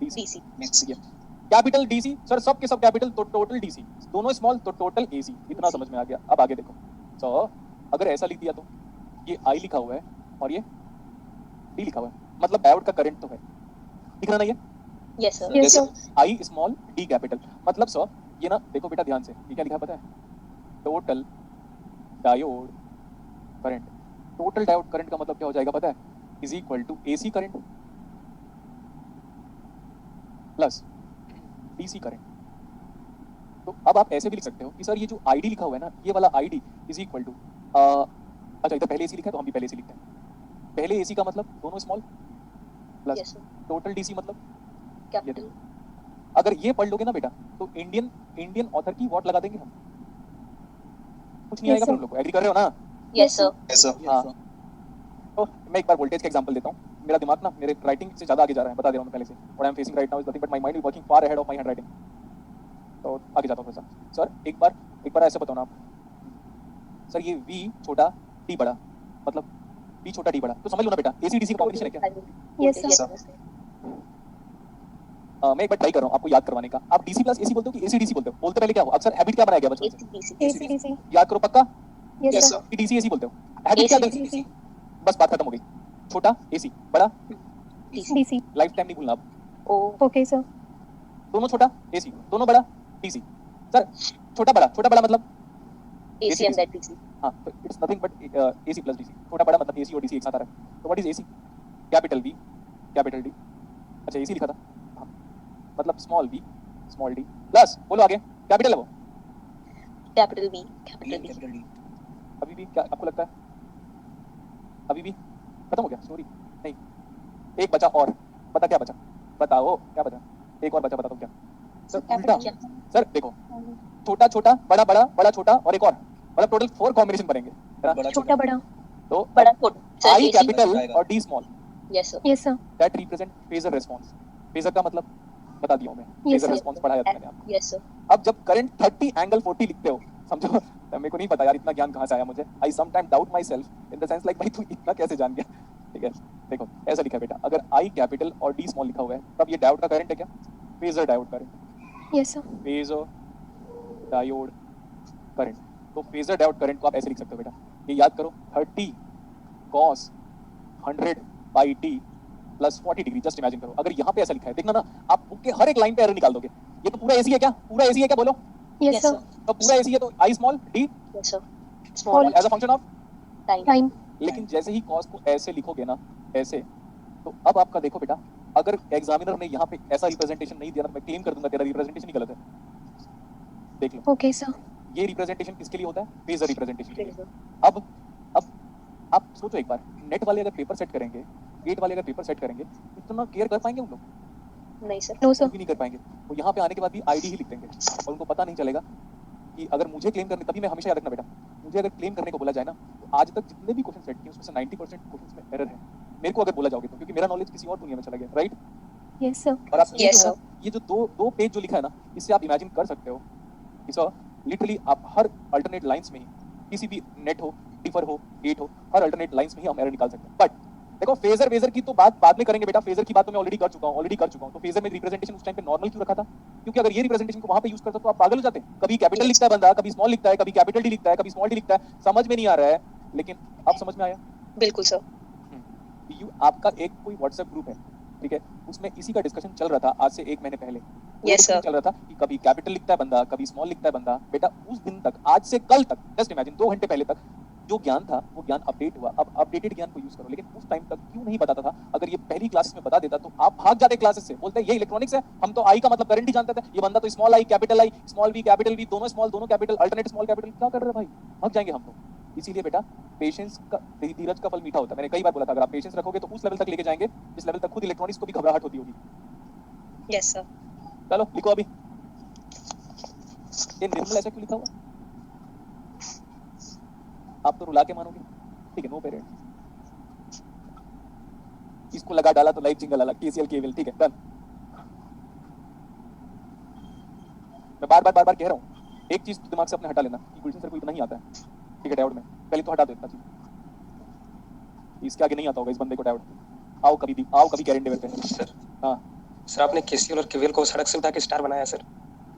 DC. Capital DC sir, सब के सब कैपिटल तो टोटल डीसी, दोनों स्मॉल तो टोटल एसी। इतना समझ में आ गया। अब आगे देखो। सो अगर ऐसा लिख दिया तो ये आई लिखा हुआ है और ये डी लिखा हुआ है, मतलब डायोड का करंट तो है, दिख रहा ना ये? Yes sir. आई स्मॉल डी कैपिटल, मतलब सर ये ना देखो बेटा ध्यान से, ये क्या लिखा है पता है? Total diode current. Total diode current का मतलब क्या हो जाएगा पता है? Is equal to AC current plus DC current. तो अब आप ऐसे भी लिख सकते हो कि सर ये जो आईडी लिखा हुआ है ना, ये वाला आईडी इज इक्वल टू, अच्छा इधर पहले एसी लिखा है तो हम भी पहले एसी लिखते हैं। पहले एसी का मतलब दोनों स्मॉल प्लस टोटल डीसी मतलब कैपिटल। अगर ये पढ़ लोगे ना बेटा तो इंडियन ऑथर की वॉट लगा देंगे हम, कुछ नहीं आएगा फिर हम लोग को। एग्री कर रहे हो ना? Yes sir. हाँ, तो मैं एक बार वोल्टेज का एग्जांपल देता हूँ। मेरा दिमाग ना मेरे राइटिंग से ज्यादा आगे जा रहा है, बता दे रहा हूँ मैं पहले से। What I am facing right now is nothing but my mind is working far ahead of my handwriting. तो आगे जाता हूँ थोड़ा सा। सर एक बार ऐसे बताओ ना आप, सर ये V छोटा T बड़ा, मतलब V छोटा D बड़ा, तो समझ लो ना बेटा एसी डीसी का कॉम्बिनेशन है क्या? Yes sir. मैं एक बार ट्राई कर रहा हूँ आपको याद करवाने का। आप डीसी प्लस एसी बोलते हो कि एसी डीसी बोलते हो? बोलते पहले क्या हो? अक्सर हैबिट क्या बनाया गया बचपन से? AC DC. याद करो पक्का। Yes sir. कि डीसी एसी बोलते हो, हैबिट क्या गलती? बस बात खत्म हो गई। छोटा एसी बड़ा डीसी। लाइफ टाइम नहीं भूलना आप। Okay sir. दोनों छोटा एसी, दोनों बड़ा डीसी। सर छोटा बड़ा मतलब एसी एंड दैट डीसी। हाँ, तो it's nothing but AC plus DC. छोटा बड़ा मतलब एसी और डीसी एक साथ आ रहा है। तो what is AC? Capital B capital D. अच्छा एसी लिखा था, हाँ, मतलब small B small D plus, बोलो आगे, कैपिटल है वो, कैपिटल बी कैपिटल डी। अभी भी क्या आपको लगता है? अभी भी खत्म हो गया स्टोरी? नहीं, एक बचा और। पता क्या बचा? बताओ क्या बचा? एक और बचा, बताओ क्या? सर उल्टा। सर देखो, छोटा छोटा बड़ा बड़ा बड़ा छोटा और एक और, मतलब टोटल 4 कॉम्बिनेशन बनेंगे। छोटा बड़ा तो बड़ा आई कैपिटल और D small. Yes sir. That represent phasor response. Phasor का मतलब बता दिया हूं मैं, फेजर रिस्पांस पढ़ाया था मैंने आपको। Yes sir. अब जब करंट 30 एंगल 40 लिखते हो, समझो, मेरे को नहीं पता यार इतना ज्ञान कहां से आया मुझे। I sometime doubt myself in the sense like भाई तू इतना कैसे जान गया? ठीक है, देखो ऐसा लिखा है बेटा, अगर आई कैपिटल और डी स्मॉल लिखा हुआ है तब ये डायोड का करंट है क्या? Phasor diode current. Yes sir. Phasor diode current. तो फेजर डायोड करंट को आप ऐसे लिख सकते हो बेटा, ये याद करो, 30 cos 100 by T plus 40 degree. Just imagine करो अगर यहाँ पे ऐसा लिखा है, देखना ना आप बुक के हर एक लाइन पे एरर निकाल दोगे। ये तो पूरा एसी है क्या? पूरा एसी है क्या बोलो? Yes sir. तो पूरा एसी है तो I small D yes sir. Small as a function of time. लेकिन जैसे ही कॉस को ऐसे लिखोगे ना ऐसे, तो अब आपका देखो बेटा, अगर एग्जामिनर ने यहाँ पे ऐसा रिप्रेजेंटेशन नहीं दिया ना, मैं क्लेम कर दूंगा तेरा रिप्रेजेंटेशन ही गलत है। देख लो। Okay sir. ये रिप्रेजेंटेशन किसके लिए होता है? फेजर रिप्रेजेंटेशन के लिए। अब आप सोचो एक बार, नेट वाले अगर पेपर सेट करेंगे, गेट वाले अगर पेपर सेट करेंगे, इतना केयर कर पाएंगे उन लोग? नहीं सर। No sir. भी नहीं कर पाएंगे। वो यहाँ पे आने के बाद भी आईडी ही लिख देंगे और उनको पता नहीं चलेगा कि अगर मुझे क्लेम करने, तभी मैं हमेशा याद रखना बेटा, मुझे अगर क्लेम करने को बोला जाए ना, तो आज तक जितने भी क्वेश्चन सेट किए उसमें से 90% क्वेश्चंस में एरर है, मेरे को अगर बोला जाओगे तो, क्योंकि मेरा नॉलेज किसी और दुनिया में चला गया, राइट? Yes sir. और आप ये जो दो पेज जो लिखा है ना, इससे आप इमेजिन कर सकते हो कि सर लिटरली आप हर अल्टरनेट लाइंस में ही, किसी भी नेट हो, डिफर हो, गेट हो, हर अल्टरनेट लाइंस में ही हम एरर निकाल सकते हैं। बट देखो फेजर की तो बात बाद में करेंगे बेटा, फेजर की बात तो मैं ऑलरेडी कर चुका हूं। तो फेजर में रिप्रेजेंटेशन उस टाइम पे नॉर्मल क्यों रखा था? क्योंकि अगर ये रिप्रेजेंटेशन को वहां पे यूज करता तो आप पागल हो जाते। कभी कैपिटल लिखता है बंदा, कभी स्मॉल लिखता है, कभी कैपिटल डी लिखता है, कभी स्मॉल डी लिखता है, समझ में नहीं आ रहा है। लेकिन अब समझ में आया? बिल्कुल सर। आपका एक कोई व्हाट्सएप ग्रुप है, ठीक है, उसमें इसी का डिस्कशन चल रहा था आज से 1 महीने पहले। Yes sir. चल रहा था कि कभी कैपिटल लिखता है बंदा, कभी स्मॉल लिखता है बंदा। बेटा उस दिन तक, आज से कल तक, जस्ट इमेजिन 2 घंटे पहले तक जो ज्ञान था वो ज्ञान अपडेट हुआ। अब अपडेटेड ज्ञान को यूज करो। लेकिन उस टाइम तक क्यों नहीं बताता था? अगर ये पहली क्लासेस में बता देता तो आप भाग जाते क्लासेस से, बोलते ये इलेक्ट्रॉनिक्स है, हम तो आई का मतलब करंट ही जानते थे, ये बंदा तो small I capital I, small B capital B, दोनों स्मॉल दोनों कैपिटल, अल्टरनेट स्मॉल कैपिटल, क्या कर रहे हैं भाई? भाग जाएंगे हम तो। इसीलिए बेटा पेशेंस का, धीरज का फल मीठा होता है। मैंने कई बार बोला था, अगर आप पेशेंस रखोगे तो उस लेवल तक लेके जाएंगे जिस लेवल तक खुद इलेक्ट्रॉनिक्स को भी घबराहट होती होगी। Yes sir. चलो लिखो अभी, ये निर्मल ऐसा क्यों लिखा हुआ? आप तो रुला के मानोगे, ठीक है, नो पेरेंट। इसको लगा डाला तो लाइफ जिंगल अलग, टीसीएल केवल, ठीक है, डन। मैं बार बार कह रहा हूँ, एक चीज दिमाग से अपने हटा लेना कि गुलशन सर को इतना ही आता है, ठीक है, डायोड में पहले तो हटा दो इतना चीज, इसके आगे नहीं आता होगा इस बंदे को डायोड। आओ कभी कैरेंट डेवर पे। हाँ सर आपने केसीएल और केवीएल को सड़क सुविधा के स्टार बनाया सर।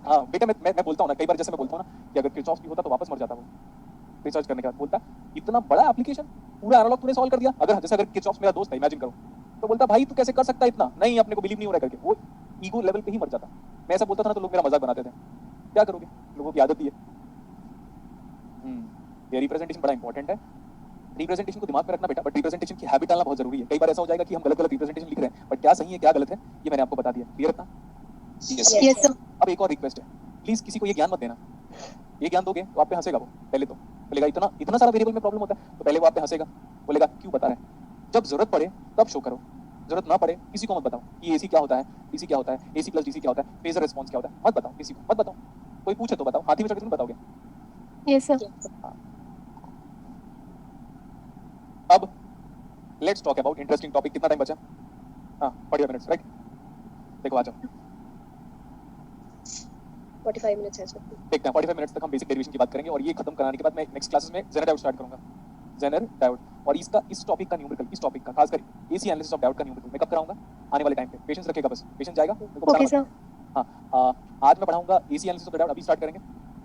हाँ बेटा, मैं बोलता हूँ ना, कई बार जैसे मैं बोलता हूँ ना कि अगर किरचॉफ भी होता तो वापस मर जाता वो, रिसर्च करने के बाद बोलता इतना बड़ा एप्लीकेशन पूरा एनालॉग तूने सॉल्व कर दिया। अगर जैसे अगर किरचॉफ मेरा दोस्त है, इमेजिन करो, तो बोलता भाई तू कैसे कर सकता है इतना, नहीं अपने को बिलीव नहीं हो रहा है करके, वो ईगो लेवल पे ही मर जाता। मैं ऐसा बोलता था ना तो लोग मेरा मजाक बनाते थे, क्या करोगे, लोगों की आदत ही है। ये रिप्रेजेंटेशन बड़ा इंपॉर्टेंट है, रिप्रेजेंटेशन को दिमाग में रखना बेटा, बट रिप्रेजेंटेशन की हैबिट डालना बहुत जरूरी है। कई बार ऐसा हो जाएगा कि हम गलत गलत रिप्रेजेंटेशन लिख रहे हैं, बट क्या सही है क्या गलत है ये मैंने आपको बता दिया। क्लियर था? Yes sir. अब एक और रिक्वेस्ट है, प्लीज किसी को ये ज्ञान मत देना। ये ज्ञान दोगे तो आप पे हंसेगा वो, पहले तो बोलेगा इतना इतना सारा वेरिएबल में प्रॉब्लम होता है, तो पहले वो आप पे हंसेगा, बोलेगा क्यों बता रहे हैं। जब जरूरत पड़े तब शो करो, जरूरत ना पड़े किसी को मत बताओ कि एसी क्या होता है, डीसी क्या होता है, एसी प्लस डीसी क्या होता है, फेजर रिस्पांस क्या होता है, मत बताओ किसी को, मत बताओ। कोई पूछे तो बताओ, हाथी में चढ़ के तुम बताओगे। Yes sir. अब let's talk about interesting topic. कितना टाइम बचा? हाँ 45 मिनट्स, राइट। देखो आ जाओ, 45 मिनट्स है सर। देखते हैं 45 मिनट्स तक हम बेसिक डेरिवेशन की बात करेंगे, और ये खत्म कराने के बाद मैं नेक्स्ट क्लासेस में जेनर डायोड स्टार्ट करूंगा। जेनर डायोड, और इसका इस टॉपिक का न्यूमेरिकल, इस टॉपिक का खासकर एसी एनालिसिस ऑफ डायोड का न्यूमेरिकल मैं कब कराऊंगा? आने वाले टाइम पे। पेशेंस रखेगा, बस पेशेंस जाएगा। Okay sir. हाँ, आज मैं पढ़ाऊंगा एसी एनालिसिस ऑफ डायोड, अभी स्टार्ट करेंगे।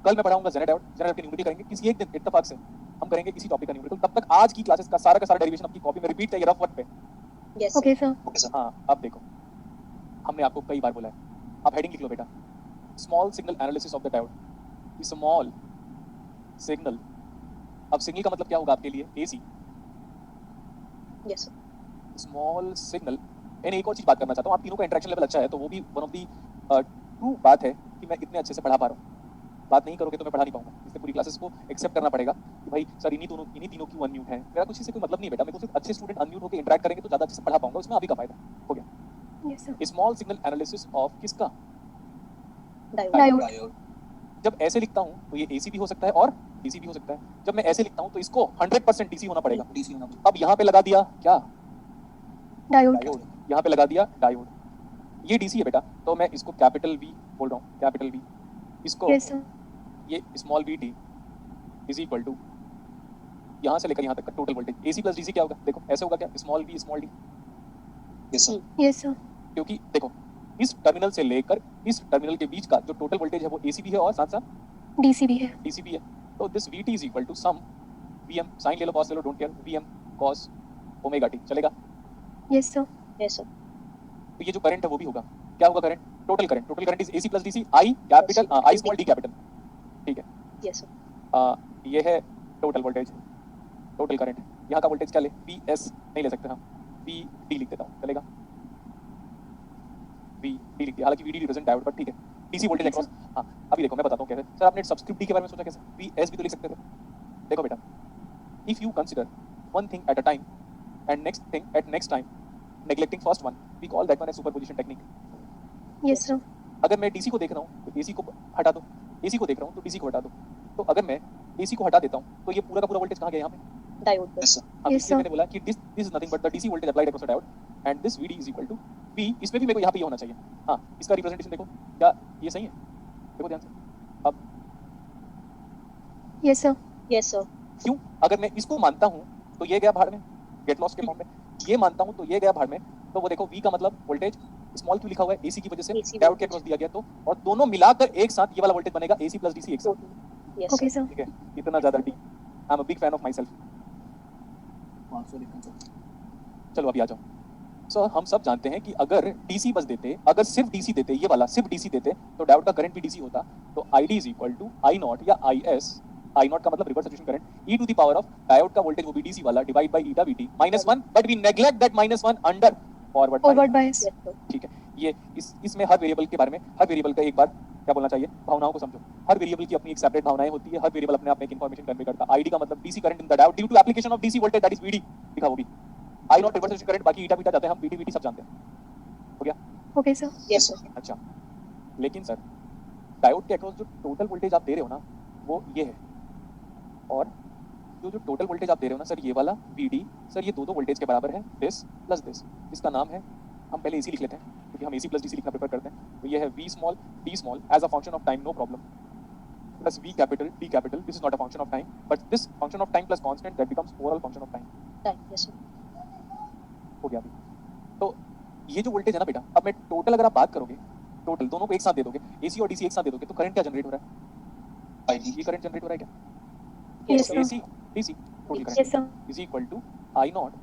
कल मैं पढ़ाऊंगा जेनर डायोड, जेनर डायोड के न्यूमेरिकल करेंगे किसी एक दिन इत्तेफाक से, हम करेंगे इसी टॉपिक का न्यूमेरिकल। तब तक आज की क्लासेस का सारा डेरिवेशन अपनी कॉपी में रिपीट चाहिए रफ वर्ड पे। Yes okay sir. हाँ अब देखो, हमने आपको कई बार बोला है, आप हेडिंग लिख लो बेटा, small signal analysis of the diode. Small signal, अब सिग्नल का मतलब क्या होगा आपके लिए? AC. Yes sir. Small signal. मैंने एक और चीज बात करना चाहता हूँ, आप तीनों का इंटरेक्शन लेवल अच्छा है, तो वो भी वन ऑफ दी ट्रू बात है कि मैं इतने अच्छे से पढ़ा पा रहा हूँ। बात नहीं करोगे तो मैं पढ़ा नहीं पाऊंगा, इसलिए पूरी क्लासेस को एक्सेप्ट करना पड़ेगा कि भाई सर इन्हीं तीनों क्यों अनम्यूट है। मेरा कुछ इससे कोई मतलब नहीं बेटा, मेरे को सिर्फ अच्छे स्टूडेंट अनम्यूट होकर इंटरेक्ट करेंगे तो ज्यादा अच्छे से पढ़ा पाऊंगा, उसमें आप ही का फायदा हो गया। Yes sir. Small signal analysis of किसका? डायोड। जब ऐसे लिखता हूँ तो ये एसी भी हो सकता है और डीसी भी हो सकता है। जब मैं ऐसे लिखता हूँ तो इसको 100% डीसी होना पड़ेगा। अब यहाँ पे लगा दिया क्या? डायोड। यहाँ पे लगा दिया डायोड, ये डीसी है बेटा, तो मैं इसको कैपिटल वी बोल रहा हूँ, कैपिटल वी। इसको यस सर। ये small V D is equal to यहाँ से लेकर यहाँ तक का total voltage. AC plus DC क्या होगा? देखो ऐसे होगा क्या? Small V small D. Yes sir. Yes sir. क्योंकि देखो इस टर्मिनल से लेकर इस टर्मिनल के बीच का जो टोटल वोल्टेज है वो एसी भी है और साथ साथ डीसी भी है। डीसी भी है। तो this VT is equal to some VM, sine ले लो कॉस ले लो, don't care, VM cos omega T, चलेगा? Yes sir. Yes sir. तो ये जो करंट है वो भी होगा, क्या होगा current? Total current is AC plus DC, I capital I small D capital, ठीक है? Yes sir. ये है टोटल वोल्टेज, टोटल करंट। यहाँ का वोल्टेज क्या ले? वी एस नहीं ले सकते हम, वी डी लिख देता हूँ, चलेगा? वी डी लिख दिया, हालांकि वी डी रिप्रेजेंट डायोड, पर ठीक है। DC voltage across. हाँ अभी देखो मैं बताता हूँ कैसे। सर आपने सब्सक्रिप्ट डी के बारे में सोचा कैसे? वी एस भी तो लिख सकते थे। देखो बेटा, if you consider one thing at a time and next thing at next time, neglecting first one, we call that one as superposition technique. Yes sir. अगर मैं डीसी को देख रहा हूँ तो एसी को हटा दो, एसी को देख रहा हूँ तो डीसी को हटा दो। तो अगर मैं एसी को हटा देता हूँ तो ये पूरा का पूरा वोल्टेज कहाँ गया? यहाँ पे डायोड पे। Yes sir. मैंने बोला कि this is nothing but the DC voltage applied across the diode and this VD is equal to V. इसमें भी मेरे को यहाँ पे ये होना चाहिए। हाँ इसका रिप्रेजेंटेशन देखो, क्या ये सही है? देखो ध्यान से। अब यस सर। Yes sir. क्यों? अगर मैं इसको मानता हूँ तो ये गया भाड़ में, गेट लॉस के फॉर्म में। ये मानता हूँ तो ये गया भाड़ में। तो वो देखो V का मतलब वोल्टेज स्मॉल क्यू लिखा हुआ है एसी की वजह से, डायोड के अक्रॉस दिया गया, तो और दोनों मिलाकर एक साथ ये वाला वोल्टेज बनेगा एसी प्लस डीसी एक साथ। Yes okay sir. ठीक है, इतना ज्यादा D. I am a big fan of my self. चलो अभी आ जाओ। सो हम सब जानते हैं कि अगर डीसी बस देते, अगर सिर्फ डीसी देते, ये वाला सिर्फ डीसी देते, तो डायोड का करंट भी डीसी होता। तो ID is equal to I not या आई एस, आई नॉट का मतलब reverse saturation current, E to the power of diode का वोल्टेज वो भी डीसी वाला divide by eta VT minus 1, but we neglect that minus 1 under forward bias. ठीक है, ये इसमें हर वेरिएबल के बारे में, हर वेरिएबल का एक बार क्या बोलना चाहिए, भावनाओं को समझो। हर वेरिएबल की अपनी एक सेपरेट भावनाएं होती है, हर वेरिएबल अपने आप में एक इंफॉर्मेशन कन्वे करता है। आईडी का मतलब DC current in the diode due to application of DC voltage that is VD, लिखा वो भी। I not reverse saturation current, बाकी ईटा बीटा जाते हैं हम, वीडी वीटी सब जानते हैं। हो गया? Okay sir. Yes sir. अच्छा, लेकिन सर डायोड के अक्रॉस जो टोटल वोल्टेज आप दे रहे हो ना वो ये है, और जो टोटल वोल्टेज आप दे रहे हो ना सर ये वाला VD, सर ये दो वोल्टेज के बराबर है, दिस प्लस दिस। इसका नाम है, हम पहले AC लिख लेते हैं क्योंकि हम AC प्लस DC लिखना प्रेफर करते हैं। तो ये है V small D small as a function of time, no problem, plus V capital D capital, this is not a function of time but this function of time plus constant that becomes overall function of time. Yes sir. हो गया अभी। तो ये जो voltage है ना बेटा, अब मैं टोटल अगर आप बात करोगे, टोटल दोनों को एक साथ दे दोगे, एसी और डीसी एक साथ दे दोगे, तो करंट क्या जनरेट हो रहा है? आईडी ये करंट जनरेट हो रहा है क्या? Yes, sir. AC DC total Yes, current sir. Is equal to I not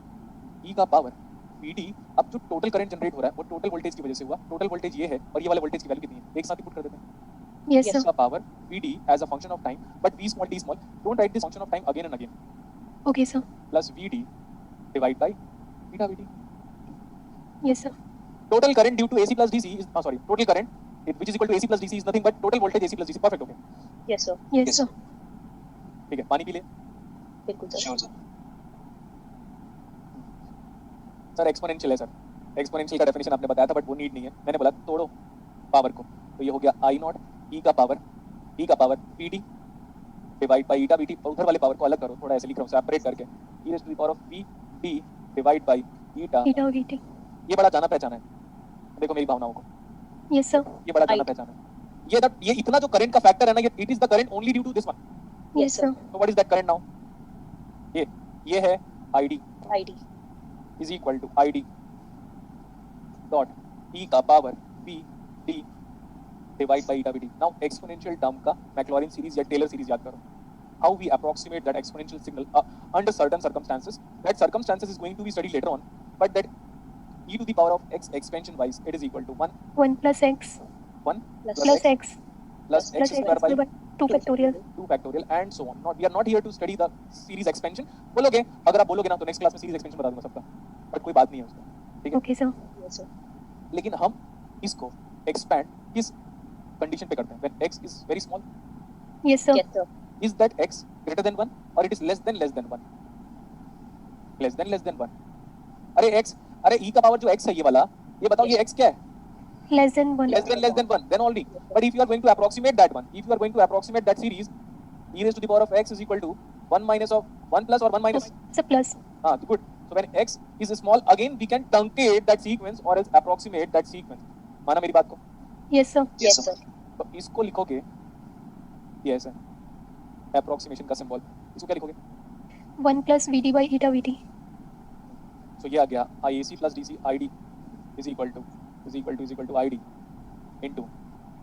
E का पावर वीडी। अब जो टोटल करंट जनरेट हो रहा है वो टोटल वोल्टेज की वजह से हुआ। टोटल वोल्टेज ये है और ये वाले वोल्टेज की वैल्यू कितनी है, एक साथ ही पुट कर देते हैं। Yes, sir. का power VD as a function of time, but V small T small, don't write this function of time again and again, Okay, sir. Plus VD divide by beta VD. Yes, sir. Total current due to AC plus DC is total current which is equal to AC plus DC is nothing but total voltage AC plus DC। perfect हो गया। Yes, sir. Yes, Yes, sir. ठीक है, पानी P ले। बिल्कुल sir. Sure sir. Sir exponential है sir, exponential का definition आपने बताया था बट वो नीड नहीं है, मैंने बोला तोड़ो पावर को, तो ये हो गया आई नॉट ई का power P D divide by eta B T. उधर वाले पावर को अलग करो, थोड़ा ऐसे लिख रहा हूँ सेपरेट करके, E raise to the power of P D divide by eta. Theta VT. ये बड़ा जाना पहचाना है, देखो मेरी भावनाओं को, Yes, sir. ये बड़ा जाना पहचाना है। ये इतना जो करंट का फैक्टर है ना, ये it is the current only due to this one. Yes, sir. So what is that current now? ये है ID ID. is equal to ID dot e का power v d divide by eta dt। Now exponential term का Maclaurin series या Taylor series याद करो। How we approximate that exponential signal under certain circumstances? That circumstances is going to be studied later on, but that e to the power of x expansion wise it is equal to 1 1 plus x 1 plus x plus x plus square by x by 2 factorial. 2 factorial and so on। Not we are not here to study the series expansion। बोलोगे, अगर आप बोलोगे ना तो next class में series expansion बता दूंगा सबका, बट कोई बात नहीं है उसका, ठीक है। Okay, sir. Yes, sir. लेकिन हम इसको एक्सपैंड किस कंडीशन पे करते हैं? When x is very small, Yes, sir. Yes, sir. is that x greater than 1 or it is less than 1? less than 1। अरे x, अरे e का पावर जो x है ये वाला, ये बताओ ये x क्या है? Less than 1. less than 1, then only। but if you are going to approximate that one, if you are going to approximate that series, e raised to the power of x is equal to 1 minus of 1 plus or 1 minus, It's a plus. good। so when x is small, again we can truncate that sequence or else approximate that sequence। माना मेरी बात को? Yes, sir. Yes, sir. तो इसको लिखोगे ये ऐसा approximation का symbol, इसको क्या लिखोगे? 1 plus VD by eta VT. so ये आ गया IAC plus DC ID is equal to ID into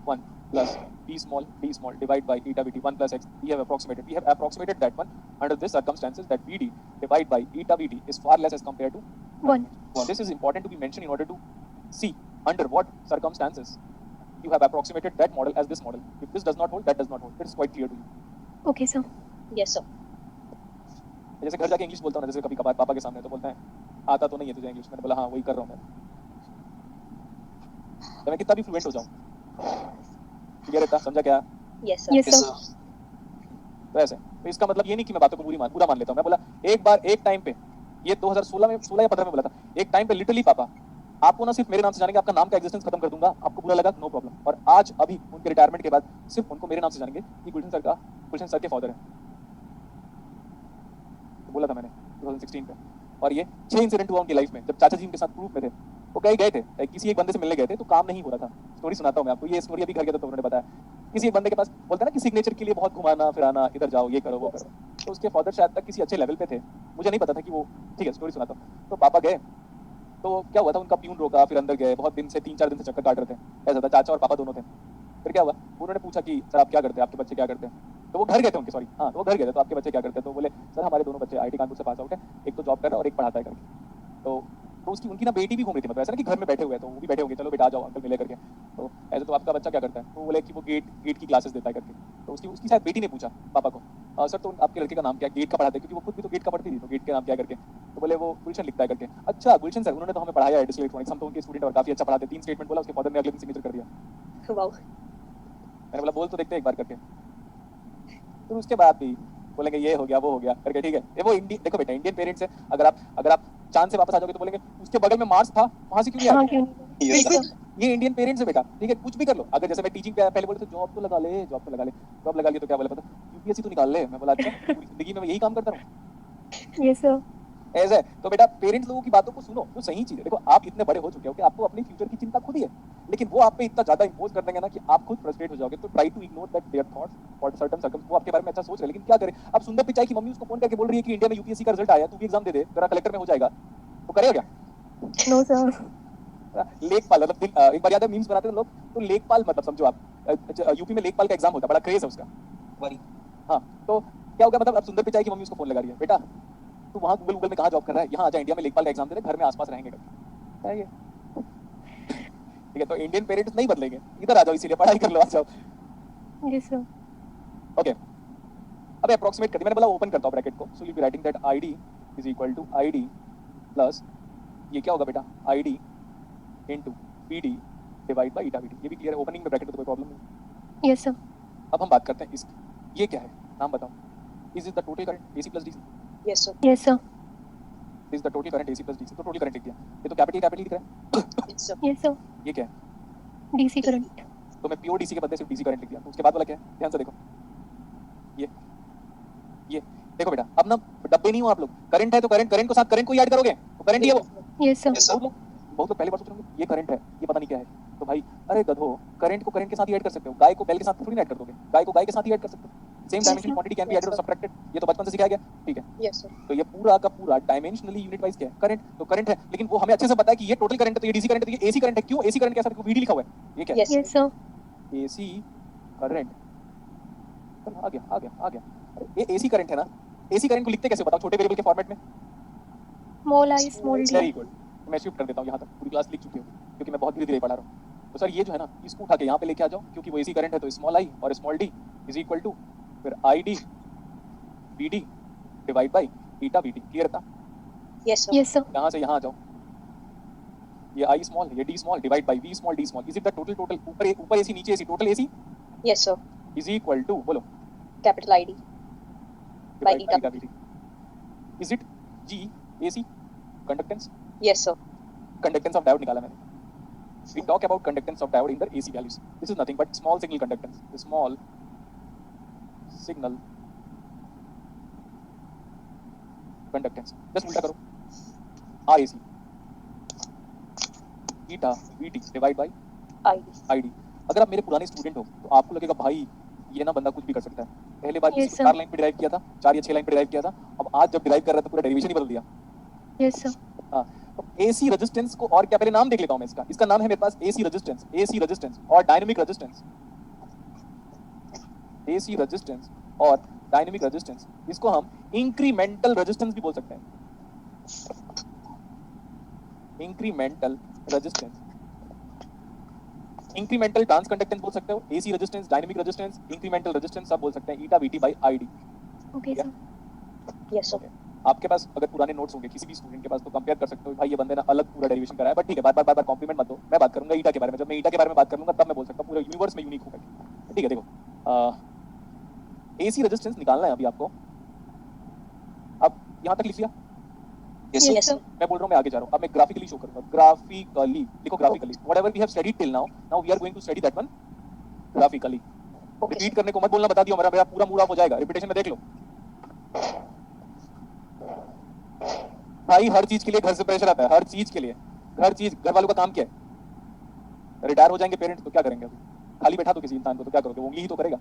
1 plus d small divide by eta VT 1 plus x। we have approximated that one under this circumstances that VD divide by eta VT is far less as compared to 1. this is important to be mentioned in order to see under what circumstances you have approximated that model as this model। if this does not hold, that does not hold, it is quite clear to you। Okay, sir. Yes, sir. जैसे घर जाके English बोलता हूँ ना, जैसे कभी कभार पापा के सामने, तो बोलते हैं आता तो नहीं है तुझे इंग्लिश, मैंने बोला हाँ वही कर रहा हूँ मैं, तो मैं कितना भी फ्लुएंट हो जाऊँ, ठीक है रहता, समझा क्या? Yes, sir. Yes, Yes, sir. sir. तो ऐसे, तो इसका मतलब ये नहीं कि मैं बातों को बुरा मान लेता हूँ। मैं बोला एक बार एक टाइम पे, ये 2016 में 16 या 15 में बोला था, एक टाइम पे लिटरली पापा आपको ना सिर्फ मेरे नाम से जानेंगे, आपका नाम का एग्जिस्टेंस खत्म कर दूंगा, आपको बुरा लगा नो प्रॉब्लम। और आज अभी उनके रिटायरमेंट के बाद सिर्फ उनको मेरे नाम से जानेंगे कि गुलशन सर के फादर है, तो बोला था मैंने 2016 पे। और ये 6 इंसिडेंट हुआ उनकी लाइफ में, जब चाचा जी उनके साथ प्रूफ में थे, वो कहीं गए थे किसी एक बंदे से मिलने गए थे, तो काम नहीं हो रहा था। स्टोरी सुनाता हूँ मैं आपको, ये स्टोरी अभी घर गया था तो उन्होंने बताया, किसी एक बंदे के पास बोलता है ना कि सिग्नेचर के लिए बहुत घुमाना फिराना, इधर जाओ ये करो वो करो, तो उसके फादर शायद तक किसी अच्छे लेवल पे थे, मुझे नहीं पता था कि वो, ठीक है स्टोरी सुनाता हूँ। तो पापा गए, तो क्या हुआ था, उनका प्यून रोका, फिर अंदर गए, बहुत दिन से 3-4 दिन से चक्कर काट रहे थे, ऐसा था, चाचा और पापा दोनों थे। फिर क्या हुआ, उन्होंने पूछा कि सर आप क्या करते हैं, आपके बच्चे क्या करते हैं? तो वो घर गए थे उनके, सॉरी हाँ, तो वो घर गए थे, तो आपके बच्चे क्या करते हैं? तो बोले सर हमारे दोनों बच्चे IIT कानपुर से पास आउट है, एक तो जॉब कर रहा है और एक पढ़ाता है करके। तो उसकी उनकी ना बेटी भी घूम रही थी, मतलब ऐसा ना कि घर में बैठे हुए हैं, तो वो भी बैठे होंगे, चलो बेटा आ जाओ अंकल मिले करके। तो ऐसे तो आपका बच्चा क्या करता है? तो बोले कि वो गेट की क्लासेस देता है करके। तो उसकी शायद बेटी ने पूछा पापा को, सर तो आपके लड़के का नाम क्या? गेट का पढ़ाते, क्योंकि वो खुद भी तो गेट का पढ़ती थी, तो गेट के नाम क्या करके? तो बोले वो गुलशन लिखता है करके। अच्छा गुलशन सर, उन्होंने तो हमें पढ़ाया है डिजिटल इलेक्ट्रॉनिक्स, हम तो उनके स्टूडेंट और काफी अच्छा पढ़ाते। 3 स्टेटमेंट बोला, उसके फादर ने अगले दिन सिग्नेचर कर दिया। Wow. मैंने बोला बोल तो देखते एक बार करके। फिर उसके बाद भी बोलेंगे ये हो गया वो हो गया करके, ठीक है। ये वो देखो बेटा इंडियन पेरेंट्स है, अगर आप चांद से वापस आ जाओगे तो बोलेंगे उसके बगल में मार्स था, वहां से क्यों नहीं हाँ, आया? क्यों नहीं? Yes, sir. ये इंडियन पेरेंट्स है बेटा, ठीक है, कुछ भी कर लो। अगर जैसे मैं टीचिंग पे पहले बोले तो जॉब तो लगा ले, जॉब लगा लिया तो क्या बोले पता, यूपीएससी तो निकाल ले। मैं बोला अच्छा, पूरी जिंदगी में मैं यही काम करता रहूं? Yes, sir. ऐसा है तो बेटा पेरेंट्स लोगों की बातों को सुनो, जो सही चीज है। देखो आप इतने बड़े हो चुके हो कि आपको अपने फ्यूचर की चिंता खुद ही है, लेकिन वो आप पे इतना ज्यादा इंपोज कर देंगे ना कि आप खुद फ्रस्ट्रेट हो जाओगे। तो try to ignore that their thoughts for certain circumstances. वो आपके बारे में अच्छा सोच रहे हैं, लेकिन क्या करे। अब सुंदर पिचाई की मम्मी उसको फोन करके बोल रही है कि इंडिया में यूपीएससी का रिजल्ट आया, तू भी एग्जाम दे दे, तेरा कलेक्टर में हो जाएगा, तो करेगा क्या? No, sir. लेखपाल मतलब एक बार याद है मीम्स बनाते थे लोग, तो लेखपाल मतलब समझो आप, यूपी में लेखपाल का एग्जाम होता है, बड़ा क्रेज है उसका। वही हाँ, तो क्या होगा मतलब अब सुंदर पिचाई की मम्मी उसको फोन लगा रही है, बेटा तू वहाँ गूगल में कहाँ जॉब कर रहा है, यहाँ आ जा इंडिया में लेखपाल का एग्जाम दे दे, घर में आसपास रहेंगे क्या है ये। ठीक है, तो इंडियन पेरेंट्स नहीं बदलेंगे, इधर आ जाओ, इसीलिए पढ़ाई कर लो, आ जाओ। Yes, sir. ओके, अब अप्रोक्सीमेट कर दिया मैंने, बोला ओपन करता हूँ ब्रैकेट को, so you be writing that ID is equal to ID plus ये क्या होगा बेटा, ID into PD divide by eta VD. ये भी क्लियर है, ओपनिंग में ब्रैकेट तो कोई प्रॉब्लम नहीं। Yes, sir. अब हम बात करते हैं इसकी, ये क्या है, नाम बताओ। Is is the total current AC plus DC, yes sir Yes, sir. Is the total current AC plus DC, तो टोटल करंट लिख दिया, ये तो कैपिटल लिख रहा है। Yes sir Yes, sir. ये क्या है, DC current. तो मैं प्योर डीसी के बदले सिर्फ डीसी करंट लिख दिया, तो उसके बाद वाला क्या है, ध्यान से देखो, ये देखो बेटा, अब ना डब्बे नहीं हो आप लोग, करंट है तो करंट, करंट को साथ करंट को ही ऐड करोगे तो करंट ही है वो। Yes, sir. यस सर बहुत लोग पहली बार सोच रहे होंगे ये करंट है, ये पता नहीं क्या है, तो भाई अरे गधो, करंट को करंट के साथ ही ऐड कर सकते हो, गाय को बैल के साथ थोड़ी ना ऐड कर दोगे, गाय को गाय के साथ ही ऐड कर सकते हो। Same dimension quantity can be added और सबट्रैक्टेड, ये तो बचपन से सिखाया गया, ठीक है। यस सर तो ये पूरा का पूरा डायमेंशनली यूनिट वाइज क्या है, करंट, तो करंट है, लेकिन वो हमें अच्छे से पता है कि ये टोटल करंट है, तो ये डीसी करंट है, तो ये एसी करंट है। क्यों एसी करंट के साथ वीडी लिखा हुआ है, ये क्या है, yes Yes, sir. AC current. चल आ गया आ गया आ गया, अरे ये एसी करंट है ना, एसी करंट को लिखते कैसे बताओ, छोटे वेरिएबल के फॉर्मेट में। Small I, small d. Very good, मैं शिफ्ट कर देता हूँ यहाँ तक, पूरी क्लास लिख चुकी हूँ क्योंकि मैं बहुत धीरे धीरे पढ़ा रहा हूँ। तो सर ये जो है ना, इसको उठा के यहाँ पे लेके आ जाओ, क्योंकि वो एसी करंट है, तो स्मॉल आई और small D is equal to फिर I D B D divide by eta B D. Clear था, यस सर Yes, sir. यहाँ से यहाँ आ जाओ, ये आई स्मॉल ये D small divide by V small D small, is it the total, total ऊपर एसी नीचे AC, total AC yes sir is equal to बोलो capital ID divide eta by eta B D. Is it ji AC conductance, yes sir conductance of diode निकाला मैंने। We talk about conductance of diode in the AC values. This is nothing but small signal conductance. The small signal conductance. Just उल्टा करो, RAC eta VT divide by ID ID। अगर आप मेरे पुराने student हो तो आपको लगेगा भाई ये ना बंदा कुछ भी कर सकता है। पहले बार Yes, किसी sir. को 4 लाइन पे डिराइव किया था, 4 या 6 लाइन पे डिराइव किया था, अब आज जब डिराइव कर रहा है तो पूरा डेरिवेशन ही बदल दिया। Yes, sir. हाँ, तो AC रेजिस्टेंस को और क्या, पहले नाम देख लेता हूँ मैं इसका, इसका नाम है मेरे पास AC रेजिस्टेंस और डायनेमिक रेजिस्टेंस। AC रेजिस्टेंस और डायनेमिक रेजिस्टेंस, इसको हम इंक्रीमेंटल रेजिस्टेंस भी बोल सकते हैं। Incremental resistance, incremental transconductance बोल सकते हो, AC resistance, dynamic resistance, incremental resistance सब बोल सकते हैं, eta VT by ID। Okay, Yeah. sir. Yes sir आपके पास अगर पुराने नोट्स होंगे किसी भी स्टूडेंट के पास तो कंपेयर कर सकते हो, भाई ये बंदे ने अलग पूरा डेरिवेशन कराया, बट ठीक है बार बार कॉम्प्लीमेंट मत दो। मैं बात करूंगा ईटा के बारे में, जब मैं ईटा के बारे में बात करूंगा तब मैं बोल सकता हूँ पूरे यूनिवर्स में यूनिक होगा। ठीक है, देखो AC रेजिस्टेंस निकालना है अभी आपको, अब यहाँ तक लिख लिया, यस Yes, यस sir. मैं बोल रहा हूँ मैं आगे जा रहा हूँ, अब मैं ग्राफिकली शो करूंगा, ग्राफिकली लिखो, graphically whatever we have studied till now, now we are going to study that one graphically. Okay repeat करने को मत बोलना, बता दियो, मेरा मेरा पूरा मूड ऑफ हो जाएगा, रिपीटेशन में देख लो। भाई हर चीज के लिए घर से प्रेशर आता है, हर चीज के लिए, हर चीज, घर वालों का काम क्या है, रिटायर हो जाएंगे पेरेंट्स तो क्या करेंगे, अभी खाली बैठा तो किसी इंसान को तो क्या करोगे, वो उंगली ही तो करेगा।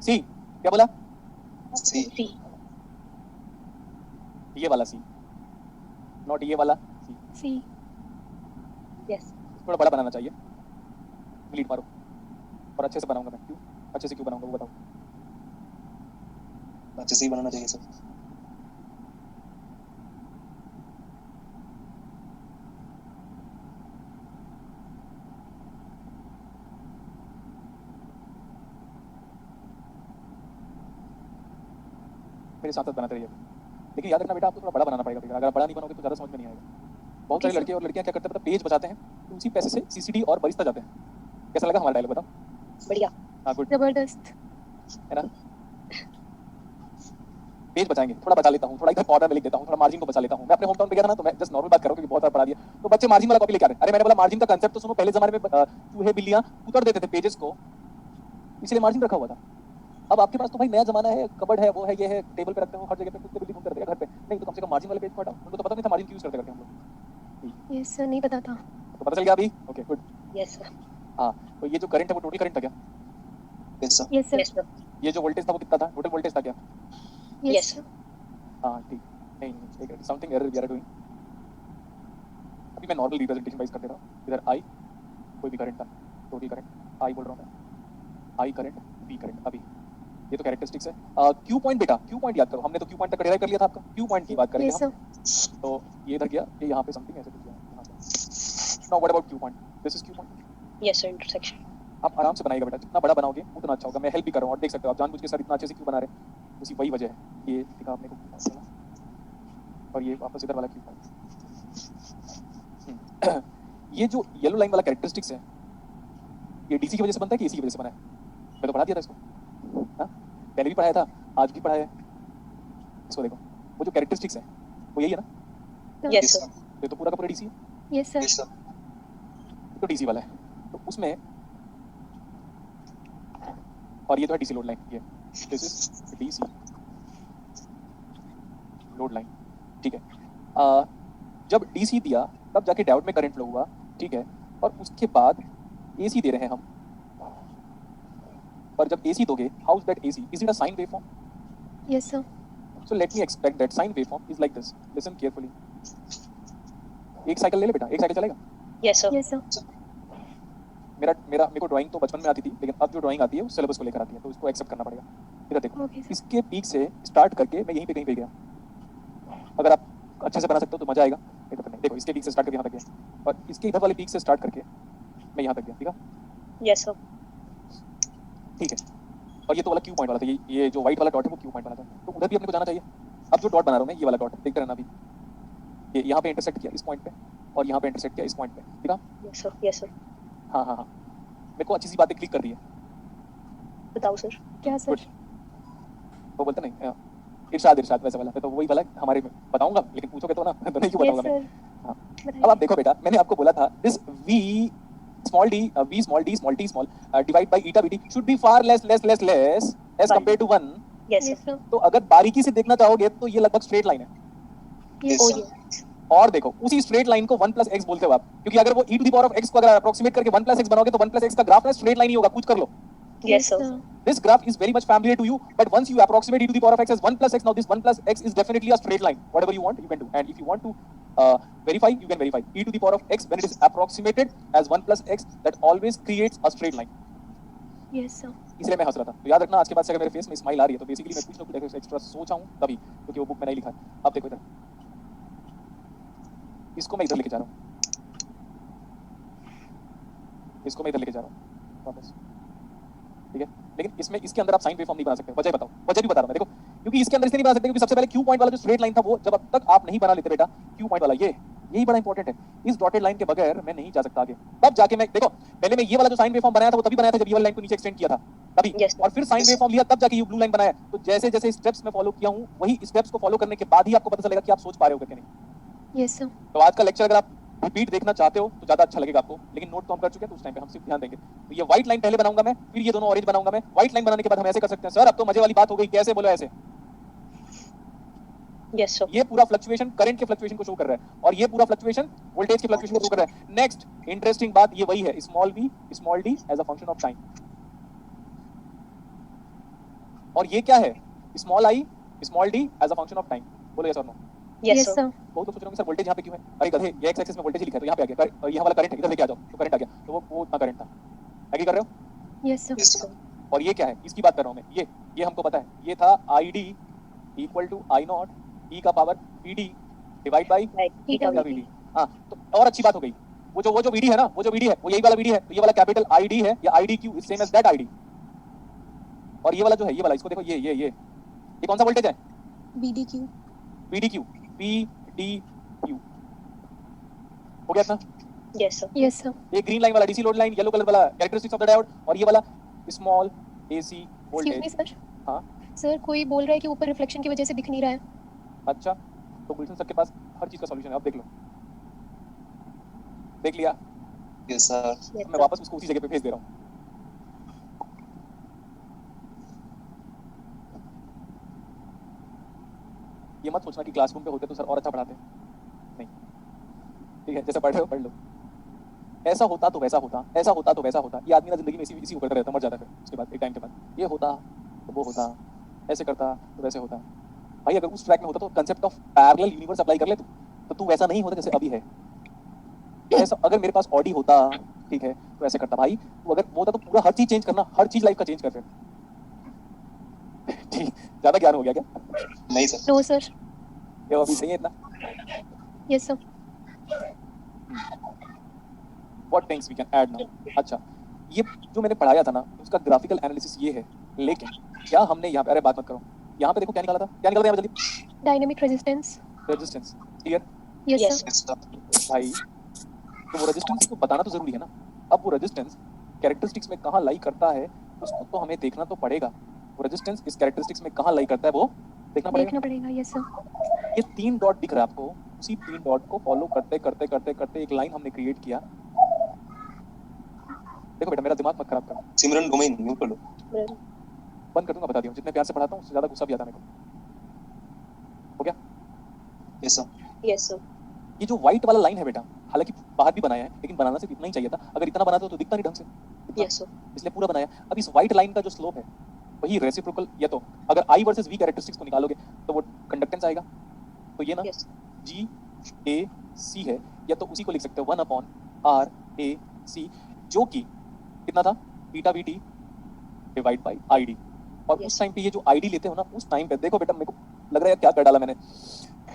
सी क्या बोला, सी C. ये वाला सी, नॉट ये वाला सी, C. यस थोड़ा बड़ा बनाना चाहिए, डिलीट मारो, और अच्छे से बनाऊंगा मैं, क्यों अच्छे से क्यों बनाऊंगा वो बताओ। अच्छे से ही बनाना चाहिए सर मेरे साथ साथ बनाते रहिए, लेकिन याद रखना बेटा आपको थोड़ा बड़ा बनाना पड़ेगा, अगर आप बड़ा नहीं बनाओगे तो ज़्यादा समझ में नहीं आएगा। बहुत सारे Okay, लड़के और लड़कियां क्या करते हैं पता, पेज बचाते हैं तो उसी पैसे से सीसीडी और बरिस्ता जाते हैं। कैसा लगा हमारा डायलॉग बताओ। बढ़िया हाँ गुड जबरदस्त. है ना, पेज बचाएंगे, थोड़ा बचा लेता हूँ, थोड़ा इधर कॉर्नर में लिख देता हूँ, थोड़ा मार्जिन को बचा लेता हूँ। मैं अपने होम टाउन पे गया था ना, तो मैं जस्ट नॉर्मल बात कर रहा हूँ क्योंकि बहुत बार पढ़ा दिया, तो बच्चे मार्जिन वाला कॉपी लेके आ रहे हैं। अरे मैंने बोला मार्जिन का कंसेप्ट तो सुनो, पहले जमाने में चूहे बिल्लियां उतर देते थे पेजेस को, इसलिए मार्जिन रखा हुआ था। अब आपके पास तो भाई नया जमाना है, कबर्ड है, वो है, ये है, टेबल पे रखते हो, हर जगह पे कुत्ते बिल्ली घूमते रहते हैं घर पे, नहीं तो कम से कम मार्जिन वाले पेज को हटाओ। उनको तो पता नहीं था मार्जिन क्यों यूज करते करते हम लोग, Yes, sir. नहीं पता था. तो पता चल गया अभी। Okay good. यस सर हाँ, तो ये जो करंट है वो टोटल करंट था क्या, yes sir Yes, sir. Yes sir ये जो वोल्टेज था वो कितना था, टोटल वोल्टेज था क्या। Yes, Yes. sir. हाँ ठीक, नहीं something error we are doing. अभी मैं नॉर्मल रिप्रेजेंटेशन वाइज कर दे रहा हूँ। इधर आई कोई भी करंट था, टोटल करंट आई बोल रहा हूँ मैं, आई करंट वी करंट। अभी ये तो कैरेक्टरिस्टिक्स है। क्यू पॉइंट बेटा, क्यू पॉइंट याद करो, हमने तो क्यू पॉइंट तक डिराइव कर लिया था आपका। क्यू पॉइंट की बात करेंगे यस हम। सर। तो ये इधर गया, ये यहाँ पे समथिंग ऐसे कुछ गया यहाँ पे। Now what about Q point? This is Q point. Yes sir, intersection. आप आराम से बनाइएगा बेटा, जितना बड़ा बनाओगे उतना अच्छा होगा। मैं हेल्प भी कर रहा हूँ और देख सकते हो आप जानबूझ के सर इतना अच्छे से क्यों बना रहे हैं, उसी वही वजह है। ये दिखा आपने को क्यू पॉइंट, और ये वापस इधर वाला क्यू पॉइंट। ये जो येलो लाइन वाला कैरेक्टरिस्टिक्स है, ये डीसी की वजह से बनता है कि एसी की वजह से बना है? मैं तो पढ़ा दिया था इसको, हाँ पहले भी पढ़ाया था, आज भी पढ़ाया है। इसको देखो, वो जो कैरेक्टरिस्टिक्स है वो यही है ना? Yes sir. ये तो पूरा का पूरा डीसी है। Yes sir. Yes sir. तो डीसी वाला है, तो उसमें और ये तो है डीसी लोड लाइन। ये this is DC load line, ठीक है। जब डीसी दिया तब जाके डायोड में करंट फ्लो हुआ, ठीक है, और उसके बाद एसी दे रहे हैं हम। पर जब एसी दोगे, how is that AC? Is it a sine waveform? Yes sir. So let me expect that sine waveform is like this. Listen carefully. एक साइकिल ले ले बेटा, एक साइकिल चलेगा? Yes sir. Yes sir. मेरे को ड्राइंग तो बचपन में आती थी, लेकिन अब जो ड्राइंग आती है वो सिलेबस को लेकर आती है, तो इसको एक्सेप्ट करना पड़ेगा। इधर देखो, ओके सर। इसके पीक से स्टार्ट करके मैं यहीं पे कहीं पे गया। अगर आप अच्छे से बना सकते हो तो मजा आएगा, नहीं तो फिर नहीं। देखो इसके पीक से स्टार्ट करके यहाँ तक गया, और इसके इधर वाले पीक से स्टार्ट करके मैं यहाँ तक गया, ठीक है? Yes sir. ठीक है, और ये तो वाला क्यू पॉइंट वाला था, ये जो व्हाइट वाला डॉट है वो क्यू पॉइंट वाला था, तो उधर भी अपने को जाना चाहिए। अब जो डॉट बना रहा हूँ मैं, ये वाला डॉट देखते रहना अभी, ये यहाँ पे इंटरसेक्ट किया इस पॉइंट पे, और यहाँ पे इंटरसेक्ट किया इस पॉइंट पे, ठीक है? Yes sir. Yes sir. हाँ हाँ हाँ, मेरे को अच्छी सी बातें क्लिक कर रही है। बताओ सर। क्या Good. सर? वो बोलते नहीं इरशाद इरशाद वैसे वाला, तो वही वाला हमारे में बताऊंगा, लेकिन पूछोगे तो ना तो नहीं क्यों यस बताऊंगा मैं। सर। हाँ। बताइए। अब आप देखो बेटा, मैंने आपको बोला था this v small d v small d small t small divide by eta vt should be far less as compared to 1। Yes yes sir. Sir. तो अगर बारीकी से देखना चाहोगे तो ये लगभग स्ट्रेट लाइन है। यस ओ सर। यस। और देखो उसी स्ट्रेट लाइन को 1 + x बोलते हो आप, क्योंकि अगर वो e to the power of x को अगर अप्रोक्सीमेट करके 1 + x बनाओगे तो 1 + x का ग्राफ ना स्ट्रेट लाइन ही होगा, कुछ कर लो। Yes sir. This graph is very much familiar to you, but once you approximate e to the power of x as 1 + x, now this 1 + x is definitely a straight line. Whatever you want, you can do. And if you want to verify, you can verify. E to the power of x, when it is approximated as 1 + x, that always creates a straight line. Yes sir. इसलिए मैं हंस रहा था, तो याद रखना आज के बाद से अगर मेरे फेस में स्माइल आ रही है तो बेसिकली मैं कुछ ना कुछ एक्स्ट्रा सोचा हूँ तभी, क्योंकि वो बुक में नहीं लिखा है। अब देखो इधर, इसको मैं इधर लेके जा रहा हूँ, इसको मैं इधर लेके जा रहा हूँ वापस, ठीक है? लेकिन इसमें इसके अंदर आप साइन वेवफॉर्म नहीं बना सकते। वजह बताओ, वजह भी बता रहा हूं मैं, देखो, क्योंकि इसके अंदर इसलिए नहीं बना सकते क्योंकि सबसे पहले क्यू पॉइंट वाला जो स्ट्रेट लाइन था वो जब अब तक आप नहीं बना लेते बेटा, क्यू पॉइंट वाला यही बड़ा इंपॉर्टेंट है। इस डॉटेड लाइन के बगैर मैं नहीं जा सकता आगे। तब जाके मैं देखो, पहले मैं ये वाला जो साइन वेवफॉर्म बनाया था वो तभी बनाया था जब ये वाली लाइन को नीचे एक्सटेंड किया था तभी, Yes, और फिर साइन वेवफॉर्म लिया तब जाके ये ब्लू लाइन बनाया। तो जैसे जैसे स्टेप्स मैं फॉलो किया हूं, वही स्टेप्स को फॉलो करने के बाद ही आपको पता चलेगा कि आप सोच पा रहे हो कि नहीं। Yes sir. तो आज का लेक्चर अगर आप रिपीट देखना चाहते हो तो ज्यादा अच्छा लगेगा आपको, लेकिन नोट तो हम कर चुके हैं तो उस टाइम पे हम सिर्फ ध्यान देंगे। तो ये व्हाइट लाइन पहले बनाऊंगा मैं, फिर ये दोनों ऑरेंज बनाऊंगा मैं। व्हाइट लाइन बनाने के बाद हम ऐसे कर सकते हैं, सर अब तो मजे वाली बात हो गई, कैसे बोलो ऐसे? Yes sir. ये पूरा फ्लक्चुएशन करंट के फ्लक्चुएशन को शो कर रहा है, और ये पूरा फ्लक्चुएशन वोल्टेज के फ्लक्चुएशन को शो कर रहा है। नेक्स्ट इंटरेस्टिंग बात ये वही है, small v small d as a function of time. और ये क्या है? Small i small d as a function of time. बोलो यस और नो? Yes sir. बहुत तो सोच रहे होंगे सर वोल्टेज यहाँ पे क्यों है? अरे गधे, ये एक्स एक्सिस में वोल्टेज लिखा है तो यहाँ पे आ गया, और यहाँ वाला करंट है, इधर लेके आ जाओ तो करंट आ गया, तो वो उतना करंट था। एग्री कर रहे हो? Yes sir. Yes sir. और ये क्या है? इसकी बात कर रहा हूँ मैं, ये हमको पता है, ये था ID equal to I0 e का power PD divide by eta eta VD। हाँ, तो और अच्छी बात हो गई, वो जो VD है ना, वो जो VD है वो यही वाला VD है, तो ये वाला कैपिटल ID है, या IDQ is same as that ID। और ये वाला जो है, ये वाला, इसको देखो, ये कौन सा वोल्टेज है? BDQ। VDQ PDQ हो गया इतना? Yes sir. Yes sir. ये ग्रीन लाइन वाला DC load line, yellow colour वाला कैरेक्टरिस्टिक्स ऑफ द डायोड, और ये वाला small AC excuse me voltage. Sir. हाँ सर कोई बोल रहा है कि ऊपर रिफ्लेक्शन की वजह से दिख नहीं रहा है। अच्छा, तो गुलशन सर के पास हर चीज का सॉल्यूशन है, अब देख लो। देख लिया? Yes sir. अब मैं वापस उसको उसी जगह पे भेज दे रहा हूँ। ये मत सोचना कि क्लासरूम पे होते तो सर और अच्छा पढ़ाते, नहीं, ठीक है? जैसा पढ़ रहे हो पढ़ लो। ऐसा होता तो वैसा होता, ऐसा होता तो वैसा होता। ये आदमी ना जिंदगी में इसी करता रहता, मर जाता है फिर उसके बाद, एक टाइम के बाद। ये होता तो वो होता, ऐसे करता तो वैसे होता। भाई अगर उस ट्रैक में होता तो concept of parallel universe apply कर ले तू, तो तू वैसा नहीं होता जैसे अभी है। तो ऐसा अगर मेरे पास ऑडी होता, ठीक है, तो ऐसे करता भाई। तो अगर वो होता तो पूरा हर चीज चेंज करना, हर चीज लाइफ का चेंज कर देना। ठीक, ज्यादा ज्ञान हो गया क्या? नहीं सर। No sir. ये अभी सही है इतना? Yes sir. What things we can add now. अच्छा, ये जो मैंने पढ़ाया था ना, उसका ग्राफिकल एनालिसिस ये है, लेकिन क्या हमने यहाँ पे, अरे बात मत करो, यहाँ पे देखो क्या निकाला था, क्या निकाला था यहाँ पे जल्दी? Dynamic resistance. Resistance. Clear? Yes yes sir. Sir. भाई तो वो रेजिस्टेंस को बताना तो जरूरी है ना। अब वो रेजिस्टेंस कैरेक्टरिस्टिक्स में कहाँ लाई करता है, उसको तो हमें देखना तो पड़ेगा। वो रेजिस्टेंस इस कैरेक्टरिस्टिक्स में कहाँ लाई करता है वो देखना पड़ेगा। देखना पड़ेगा। Yes sir. ये 3 डॉट दिख रहा है आपको, उसी 3 डॉट को फॉलो करते करते करते करते एक लाइन हमने क्रिएट किया। देखो बेटा मेरा दिमाग मत खराब कर, सिमरन डोमेन म्यूट कर लो। बंद कर दूंगा, बता दिया जितने प्यार से पढ़ाता हूँ उससे ज्यादा गुस्सा भी आता है मेरे को। हो गया? Yes sir. Yes sir. ये जो व्हाइट वाला लाइन है बेटा, हालांकि बाहर भी बनाया है, लेकिन बनाना सिर्फ इतना ही चाहिए था। अगर इतना बनाते तो दिखता नहीं ढंग से, यस सर। इसलिए पूरा बनाया। अब इस व्हाइट लाइन का जो स्लोप है वही रेसिप्रोकल, या तो अगर आई वर्सेस वी कैरेक्टरिस्टिक्स को निकालोगे तो वो कंडक्टेंस आएगा, तो ये ना यस जी ए सी है, या तो उसी को लिख सकते हो 1/R/A/C, जो कि कितना था, beta V T divide by I D. और Yes. उस टाइम पे ये जो आईडी लेते हो ना, उस टाइम पे देखो बेटा मेरे को लग रहा है क्या कर डाला मैंने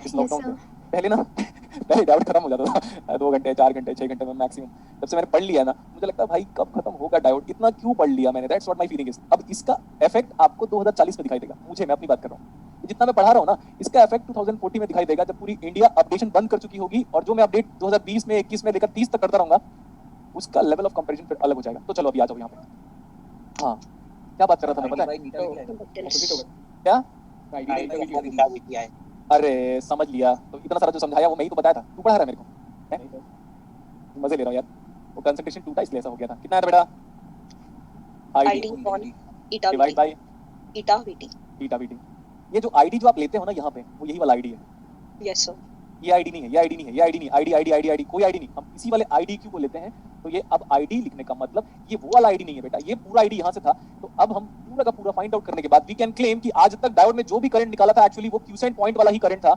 इस लॉकडाउन में। पहले ना पहले डाउट खत्म हो जाता था 2 घंटे 4 घंटे 6 घंटे में मैक्सिमम। जब से मैंने पढ़ लिया ना, मुझे लगता है भाई कब खत्म होगा डाउट, इतना क्यों पढ़ लिया मैंने। That's what my feeling is. अब इसका इफेक्ट आपको 2040 में दिखाई देगा, मुझे, मैं अपनी बात कर रहा हूँ। जितना मैं पढ़ा रहा हूँ ना, इसका इफेक्ट 2040 में दिखाई देगा, जब पूरी इंडिया अपडेशन बंद कर चुकी होगी, और जो मैं अपडेट 2020 में 21 में लेकर 30 तक करता रहूंगा, उसका लेवल ऑफ कंपैरिजन फिर अलग हो जाएगा। तो चलो अभी आ जाओ यहाँ पे। हाँ, क्या बात कर रहा था मैं, पता है क्या? अरे समझ लिया, तो इतना सारा जो समझाया वो मैं ही तो बताया था, तू पढ़ा रहा है मेरे को हैं? मजे ले रहा हूँ यार, वो कंसंट्रेशन टूटा इसलिए ऐसा हो गया था। कितना है बेटा? ID on eta divide by eta VT. Beta BT. ये जो आईडी जो आप लेते हो ना यहाँ पे, वो यही वाला आईडी है। Yes sir. ये आईडी नहीं है, ये आईडी नहीं है, ये आईडी नहीं, आईडी आईडी आईडी आईडी कोई आईडी नहीं, हम इसी वाले आईडी क्यू को लेते हैं। तो ये अब आईडी लिखने का मतलब ये वो वाला आईडी नहीं है बेटा, ये पूरा आईडी यहाँ से था। तो अब हम पूरा का पूरा फाइंड आउट करने के बाद वी कैन क्लेम कि आज तक डायोड में जो भी करंट निकाला था एक्चुअली वो क्यूसेंट पॉइंट वाला ही करंट था,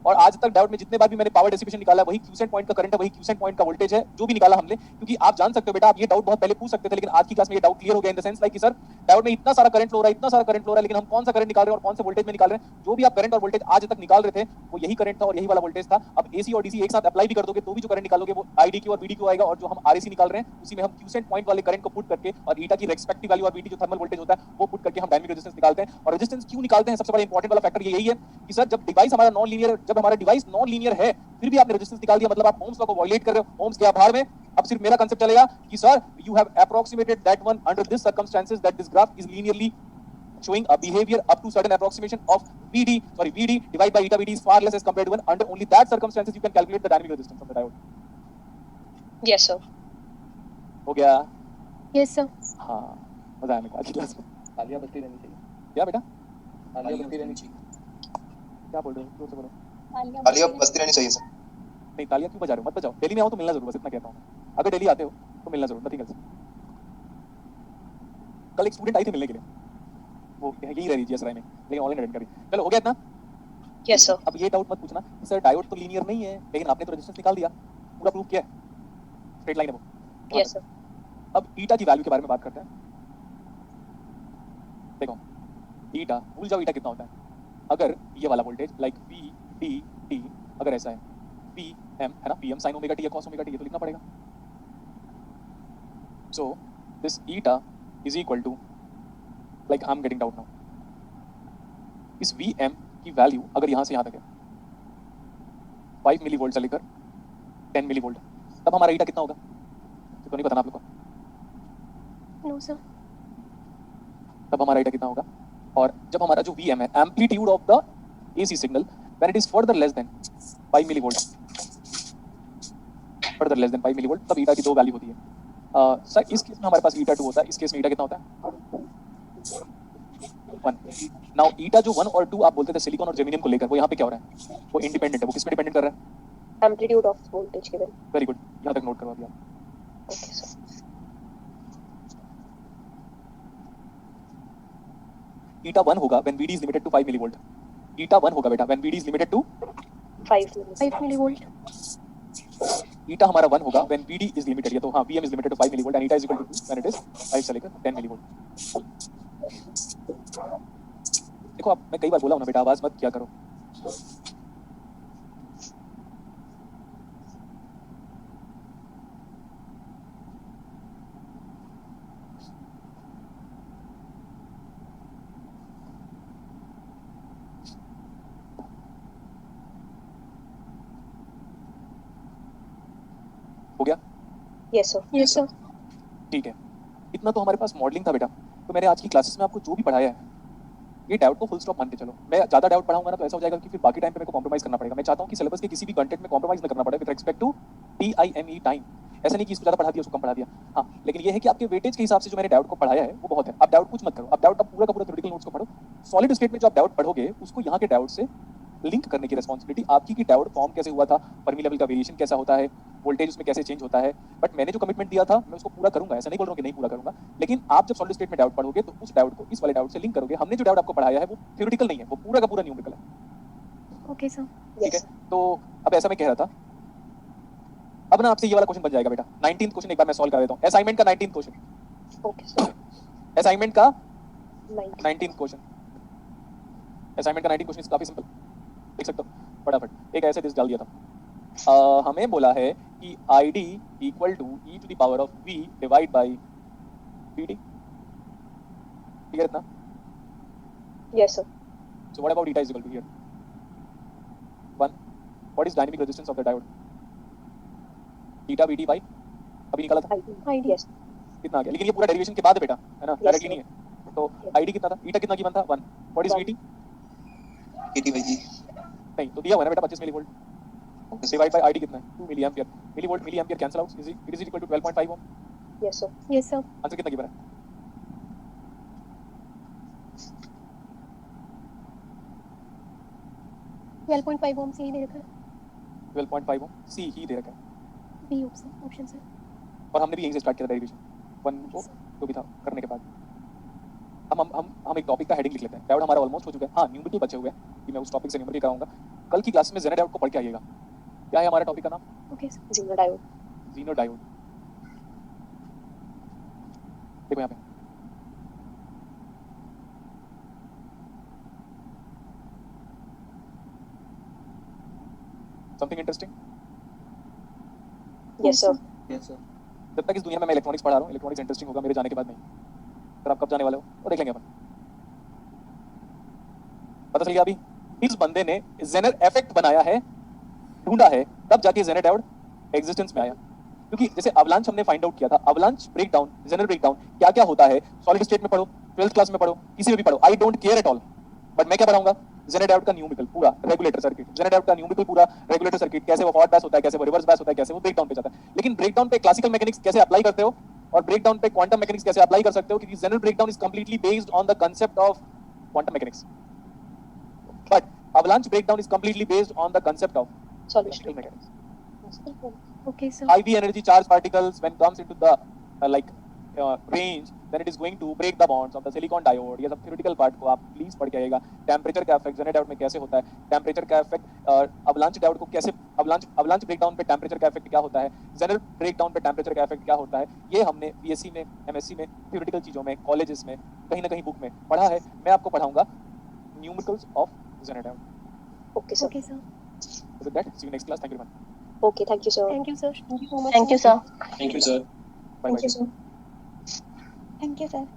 और आज तक डायोड में जितने बार भी मैंने पावर डिसिपेशन निकाला है वही क्यूसेंट पॉइंट का करंट है, वही क्यूसेंट पॉइंट का वोल्टेज है जो भी निकाला हमने। क्योंकि आप जान सकते हो बेटा, आप ये डाउट बहुत पहले पूछ सकते थे, लेकिन आज की क्लास में ये डाउट क्लियर हो गया इन द सेंस लाइक कि सर डायोड में इतना सारा करंट फ्लो हो रहा है, इतना सारा करंट फ्लो हो रहा है, लेकिन हम कौन सा करंट निकाल रहे हैं और कौन से वोल्टेज में निकाल रहे हैं। जो भी आप करंट और वोल्टेज आज तक निकाल रहे थे वो यही करंट था और यही वाला वोल्टेज था। अब एसी और डीसी एक साथ अप्लाई भी कर दोगे तो भी जो करंट निकालोगे वो आईडी क्यू और वीडी क्यू आएगा, और जो हम आरएसी निकाल रहे हैं उसी में हम क्यूसेंट पॉइंट वाले करंट को पुट करके और ईटा की रेस्पेक्टिव वैल्यू और वीडी जो थर्मल वोल्टेज होता है वो पुट करके हम डायनामिक रेजिस्टेंस निकालते हैं। और रेजिस्टेंस क्यों निकालते हैं, सबसे बड़ा इंपॉर्टेंट वाला फैक्टर ये यही है कि सर जब डिवाइस हमारा नॉन लीनियर, जब हमारा डिवाइस नॉन लीनियर है फिर भी आपने रेजिस्टेंस निकाल दिया, मतलब आप ओम्स लॉ को वायलेट कर रहे हो। ओम्स के आभार में अब सिर्फ मेरा कांसेप्ट चलेगा कि sir you have approximated that one under this circumstances that this graph is linearly showing a behavior up to certain approximation of VD divided by eta VD is far less as compared to 1. Under only that circumstances you can calculate the dynamic resistance of the diode. Yes sir. हो गया? Yes sir. हाँ, मजा आया मेरे को आज की class में। तालियां बजती रहनी चाहिए। क्या बेटा? तालियां बजती रहनी चाहिए। क्या बोल रहे हो, जोर से बोलो। तालियां बजती रहनी चाहिए सर। नहीं, तालियां क्यों बजा रहे हो, मत बजाओ। दिल्ली में आओ तो मिलना जरूर, बस इतना कहता हूँ। अगर दिल्ली आते हो तो मिलना जरूर, नथिंग एल्स। कल एक स्टूडेंट आई थी मिलने के लिए, वो यही रह रही जीएस राय में, लेकिन ऑनलाइन अटेंड करी। चलो हो गया इतना? Yes sir. अब ये डाउट मत पूछना कि सर डायोड तो लीनियर नहीं है, लेकिन आपने तो रेजिस्टेंस निकाल दिया, पूरा प्रूफ किया है, स्ट्रेट लाइन है वो। Yes sir. अब ईटा की वैल्यू के बारे में बात करते हैं। देखो ईटा, भूल जाओ ईटा कितना होता है। अगर ये वाला voltage like V D T अगर ऐसा है, पी एम है ना, P M sine omega T या कॉस ओमेगा टी, ये तो लिखना पड़ेगा। So this eta is equal to, like I am getting doubt now, इस वी एम की वैल्यू अगर यहाँ से यहाँ तक है 5 मिली वोल्ट से लेकर 10 मिली वोल्ट, तब हमारा ईटा कितना होगा तो नहीं पता ना आप लोग को? No sir. तब हमारा ईटा कितना होगा? और जब हमारा जो वीएम है, amplitude of the AC signal when it is further less than 5 milli volt, further less than 5 milli volt, तब ईटा की दो वैल्यू होती है। सर इस केस में हमारे पास ईटा 2 होता है, इस केस में ईटा कितना होता है? 1। नाउ ईटा जो 1 और 2 आप बोलते थे सिलिकॉन और जर्मेनियम को लेकर, वो यहाँ पे क्या हो रहा है? वो इंडिपेंडेंट है। वो किस पे डिपेंडेंट कर रहा है? Amplitude of voltage given. Very good, यहाँ तक नोट करो अभी आप। Okay sir. ईटा 1 होगा when VD is limited to 5 milli volt, eta 1 होगा बेटा when VD is limited to 5 millivolts. 5 millivolt. Eta हमारा 1 होगा व्हेन वीडी इज लिमिटेड, ये तो हां VM is limited to 5 millivolt and eta is equal to 2 when it is 5 से लेकर 10 millivolt. देखो आप, मैं कई बार बोला हूं ना बेटा, आवाज मत किया करो। हो गया? Yes, sir. Yes, sir. ठीक है, इतना तो हमारे पास मॉडलिंग था बेटा। तो मैंने आज की क्लासेस में आपको जो भी पढ़ाया है, ये डाउट को फुल स्टॉप मान के चलो। मैं ज्यादा डाउट पढ़ाऊंगा ना तो ऐसा हो जाएगा कि फिर बाकी टाइम पे मेरे को कॉम्प्रोमाइज करना पड़ेगा। मैं चाहता हूं कि सिलेबस के किसी भी कंटेंट में कॉम्प्रोमाइज न करना पड़े with respect to TIME time. ऐसा नहीं कि इसको ज्यादा पढ़ा दिया उसको कम पढ़ा दिया, हाँ, लेकिन ये है कि आपके वेटेज के हिसाब से जो मैंने डाउट को पढ़ाया है वो बहुत है। आप डाउट कुछ मत करो, आप डाउट आप पूरा का पूरा थ्योरेटिकल नोट्स को पढ़ो। सॉलिड स्टेट में जो आप डाउट पढ़ोगे उसको यहाँ के डाउट से लिंक करने की रिस्पॉन्सिबिलिटी आपकी, कि डाउट फॉर्म कैसे हुआ था, फर्मी लेवल का वेरिएशन कैसा होता है, वोल्टेज उसमें कैसे चेंज होता है। बट मैंने जो कमिटमेंट दिया था मैं उसको पूरा करूंगा, ऐसा नहीं बोल रहा हूं कि नहीं पूरा करूंगा, लेकिन आप जब सॉलिड स्टेट में डाउट पढ़ोगे तो उस डाउट को इस वाले डाउट से लिंक करोगे। हमने जो डाउट आपको पढ़ाया है वो थ्योरेटिकल नहीं है, वो पूरा का पूरा न्यूमेरिकल है। Okay, sir. ठीक है, Yes. तो अब ऐसा मैं कह रहा था, अब ना आपसे ये वाला क्वेश्चन बन जाएगा बेटा। 19th क्वेश्चन एक बार मैं सॉल्व कर देता हूं, असाइनमेंट का 19th question, Okay, sir. Assignment का 9. 19th क्वेश्चन, असाइनमेंट का 19th क्वेश्चन काफी सिंपल, देख सकते हो फटाफट। एक ऐसे दिस डाल दिया था, हमें बोला है कि ID equal to e to the power of v divide by vd, ठीक है इतना? Yes, sir. So what about eta is equal to here 1? What is dynamic resistance of the diode? eta vd by अभी निकाला था ID. Yes. कितना आ गया, लेकिन ये पूरा डेरिवेशन के बाद है बेटा, है ना, डायरेक्टली sir. नहीं है। तो ID कितना था, eta कितना गिवन था 1, what is One. vt? KT by G. नहीं तो दिया हुआ है ना बेटा 25 millivolt, Okay, sir. Divide by ID कितना है 2 milli ampere, millivolt milli ampere cancel out, it is equal to 12.5 ohm. Yes, sir. Yes, sir. Answer कितना गिवन है? 12.5 ohm से ही दे रखा है. 12.5 ओम, सी ही दे रखा है, B option sir. और हमने भी यहीं से स्टार्ट किया था डेरिवेशन 1 को जो भी था करने के बाद। हम एक टॉपिक का हेडिंग लिख लेते हैं। डाउट हमारा ऑलमोस्ट हो चुका है, हाँ न्यूमेरिकल बचे हुए हैं कि मैं उस टॉपिक से न्यूमेरिकल कराऊंगा। कल की क्लास में जेनर डायोड को पढ़ के आइएगा। क्या है हमारा टॉपिक का नाम? Okay, sir. Zener diode. जीनो डायोड। देखो यहाँ पे something interesting. Yes, sir. Yes, sir. जब तक इस दुनिया में मैं इलेक्ट्रॉनिक्स पढ़ा रहा हूँ, इलेक्ट्रॉनिक्स इंटरेस्टिंग होगा, मेरे जाने के बाद नहीं। फिर आप कब जाने वाले हो वो देख लेंगे अपन। पता चल गया अभी इस बंदे ने जेनर इफेक्ट बनाया है, ढूंढा है, तब जाके जेनर डायोड एग्जिस्टेंस में आया। क्योंकि जैसे अवलांच हमने फाइंड आउट किया था, अवलांच ब्रेकडाउन, जेनर ब्रेकडाउन क्या क्या होता है, सॉलिड स्टेट में पढ़ो, 12th क्लास में पढ़ो, किसी में भी पढ़ो, I don't care at all. But मैं क्या पढ़ाऊंगा? जेनर डायोड का न्यूमेरिकल पूरा रेगुलेटर सर्किट, जेनर डायोड का न्यूमेरिकल पूरा रेगुलेटर सर्किट, कैसे वो फॉरवर्ड बैस होता है, कैसे वो रिवर्स बैस होता है, कैसे वो ब्रेकडाउन पे जाता है। लेकिन ब्रेकडाउन पे क्लासिकल मैकेनिक्स कैसे अप्लाई करते हो और ब्रेकडाउन पे क्वांटम मैकेनिक्स कैसे अप्लाई कर सकते हो, क्योंकि Zener breakdown is completely based on the concept of quantum mechanics, but avalanche breakdown is completely based on the concept of Solid electrical state. mechanics. Okay, sir. IV energy charged particles when comes into the range, then it is going to break the bonds of the silicon diode। ये सब theoretical part को आप please पढ़ के आइएगा। Temperature का effect Jenner diode में कैसे होता है, टेम्परेचर का इफेक्ट अवलांच डायोड को कैसे, अवलांच ब्रेकडाउन पे टेम्परेचर का इफेक्ट क्या होता है, जेनर ब्रेकडाउन पे टेम्परेचर का इफेक्ट क्या होता है, ये हमने बीएससी में, एमएससी में, theoretical चीजों में, कॉलेजेस में, कहीं ना कहीं बुक में पढ़ा है। मैं आपको पढ़ाऊंगा numericals of zener diode. Okay, sir. Okay, sir. So with that, see you next class. Thank you very much. Okay, thank you, sir. Thank you, sir. Thank you so much. Thank you, sir. Thank you, sir. Bye bye. Thank you, sir. Thank you, sir.